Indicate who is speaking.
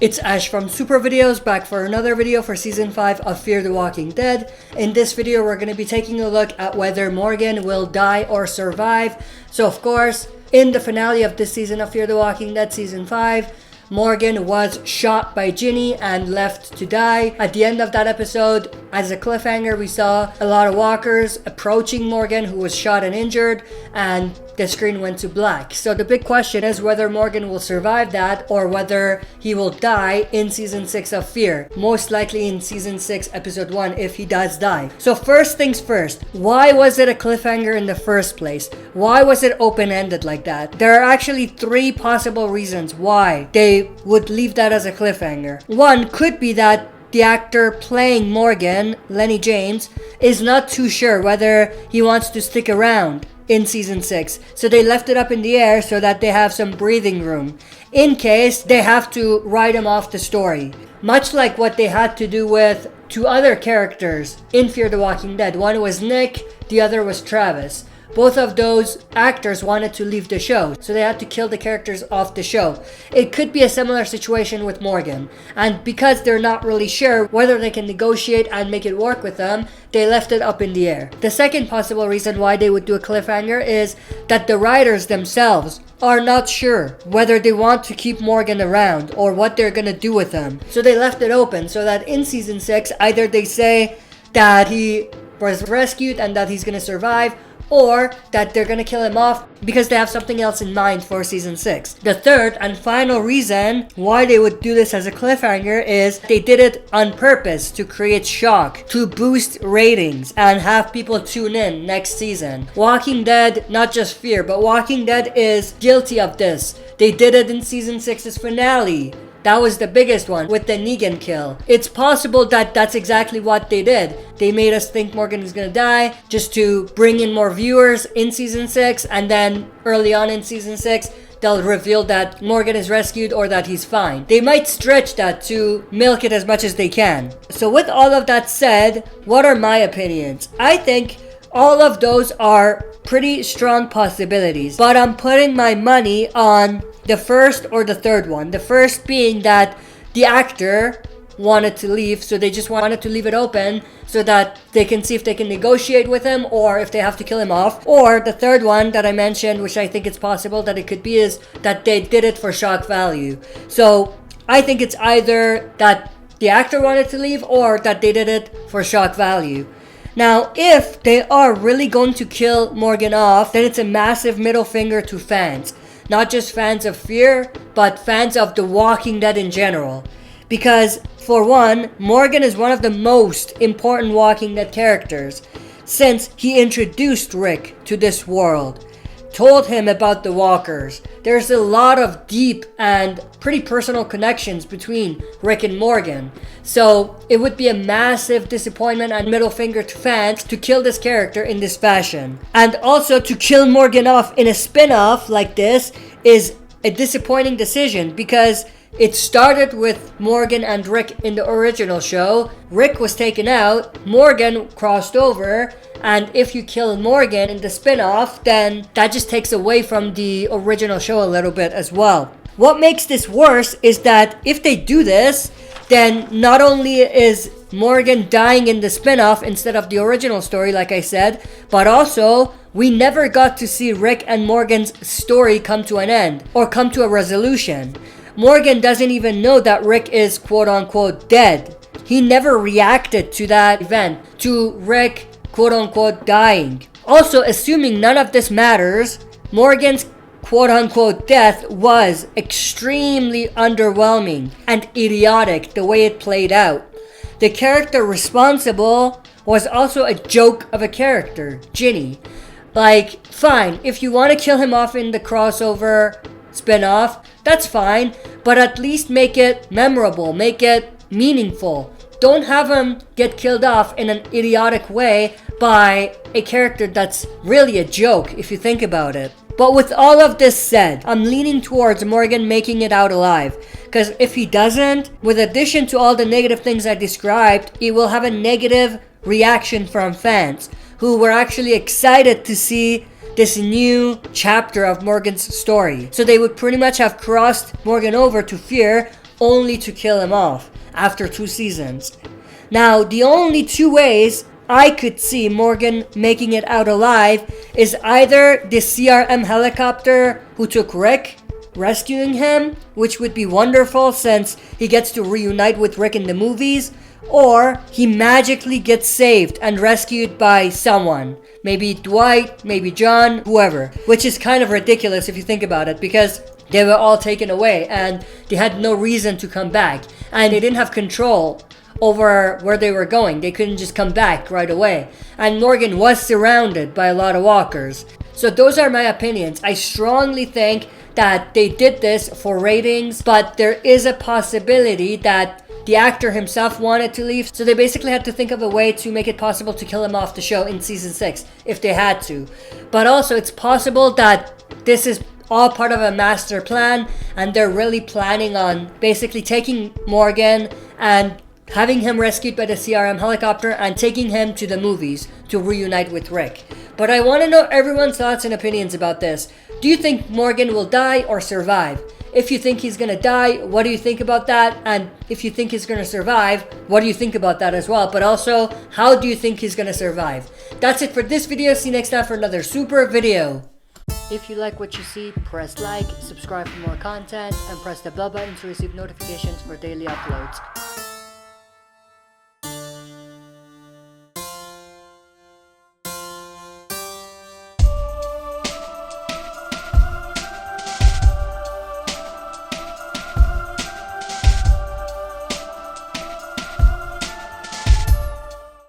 Speaker 1: It's Ash from Super Videos, back for another video for Season 5 of Fear the Walking Dead. In this video, we're going to be taking a look at whether Morgan will die or survive. So of course, in the finale of this season of Fear the Walking Dead, Season 5, Morgan was shot by Ginny and left to die. At the end of that episode, as a cliffhanger, we saw a lot of walkers approaching Morgan, who was shot and injured, and the screen went to black. So the big question is whether Morgan will survive that or whether he will die in Season 6 of Fear. Most likely in Season 6, Episode 1, if he does die. So first things first, why was it a cliffhanger in the first place? Why was it open-ended like that? There are actually three possible reasons why they would leave that as a cliffhanger. One could be that the actor playing Morgan, Lenny James, is not too sure whether he wants to stick around in Season 6. So they left it up in the air so that they have some breathing room in case they have to write him off the story. Much like what they had to do with two other characters in Fear the Walking Dead. One was Nick, the other was Travis. Both of those actors wanted to leave the show, so they had to kill the characters off the show. It could be a similar situation with Morgan, and because they're not really sure whether they can negotiate and make it work with them, they left it up in the air. The second possible reason why they would do a cliffhanger is that the writers themselves are not sure whether they want to keep Morgan around or what they're gonna do with him. So they left it open so that in Season 6, either they say that he was rescued and that he's gonna survive, or that they're gonna kill him off because they have something else in mind for Season 6. The third and final reason why they would do this as a cliffhanger is they did it on purpose to create shock, to boost ratings, and have people tune in next season. Walking Dead, not just Fear, but Walking Dead is guilty of this. They did it in Season 6's finale. That was the biggest one with the Negan kill. It's possible that that's exactly what they did. They made us think Morgan is gonna die just to bring in more viewers in Season 6, and then early on in Season 6, they'll reveal that Morgan is rescued or that he's fine. They might stretch that to milk it as much as they can. So with all of that said, what are my opinions? I think all of those are pretty strong possibilities, but I'm putting my money on the first or the third one. The first being that the actor wanted to leave, so they just wanted to leave it open so that they can see if they can negotiate with him or if they have to kill him off. Or the third one that I mentioned, which I think it's possible that it could be, is that they did it for shock value. So I think it's either that the actor wanted to leave or that they did it for shock value. Now, if they are really going to kill Morgan off, then it's a massive middle finger to fans. Not just fans of Fear, but fans of The Walking Dead in general. Because, for one, Morgan is one of the most important Walking Dead characters, since he introduced Rick to this world, told him about the walkers. There's a lot of deep and pretty personal connections between Rick and Morgan. So it would be a massive disappointment and middle finger to fans to kill this character in this fashion. And also to kill Morgan off in a spin-off like this is a disappointing decision because it started with Morgan and Rick in the original show. Rick was taken out, Morgan crossed over, and if you kill Morgan in the spin-off, then that just takes away from the original show a little bit as well. What makes this worse is that if they do this, then not only is Morgan dying in the spin-off instead of the original story, like I said, but also we never got to see Rick and Morgan's story come to an end or come to a resolution. Morgan doesn't even know that Rick is quote-unquote dead. He never reacted to that event, to Rick quote-unquote dying. Also, assuming none of this matters, Morgan's quote-unquote death was extremely underwhelming and idiotic the way it played out. The character responsible was also a joke of a character, Ginny. Like, fine, if you want to kill him off in the crossover spin-off, that's fine, but at least make it memorable, make it meaningful. Don't have him get killed off in an idiotic way by a character that's really a joke if you think about it. But with all of this said, I'm leaning towards Morgan making it out alive. Because if he doesn't, with addition to all the negative things I described, it will have a negative reaction from fans who were actually excited to see this new chapter of Morgan's story. So they would pretty much have crossed Morgan over to Fear only to kill him off after 2 seasons. Now, the only 2 ways I could see Morgan making it out alive is either the CRM helicopter who took Rick, rescuing him, which would be wonderful since he gets to reunite with Rick in the movies, or he magically gets saved and rescued by someone. Maybe Dwight, maybe John, whoever. Which is kind of ridiculous if you think about it, because they were all taken away and they had no reason to come back. And they didn't have control over where they were going. They couldn't just come back right away. And Morgan was surrounded by a lot of walkers. So those are my opinions. I strongly think that they did this for ratings, but there is a possibility that the actor himself wanted to leave, so they basically had to think of a way to make it possible to kill him off the show in season 6 if they had to. But also it's possible that this is all part of a master plan and they're really planning on basically taking Morgan and having him rescued by the CRM helicopter and taking him to the movies to reunite with Rick. But I want to know everyone's thoughts and opinions about this. Do you think Morgan will die or survive? If you think he's gonna die, what do you think about that? And if you think he's gonna survive, what do you think about that as well? But also, how do you think he's gonna survive? That's it for this video. See you next time for another super video. If you like what you see, press like, subscribe for more content, and press the bell button to receive notifications for daily uploads.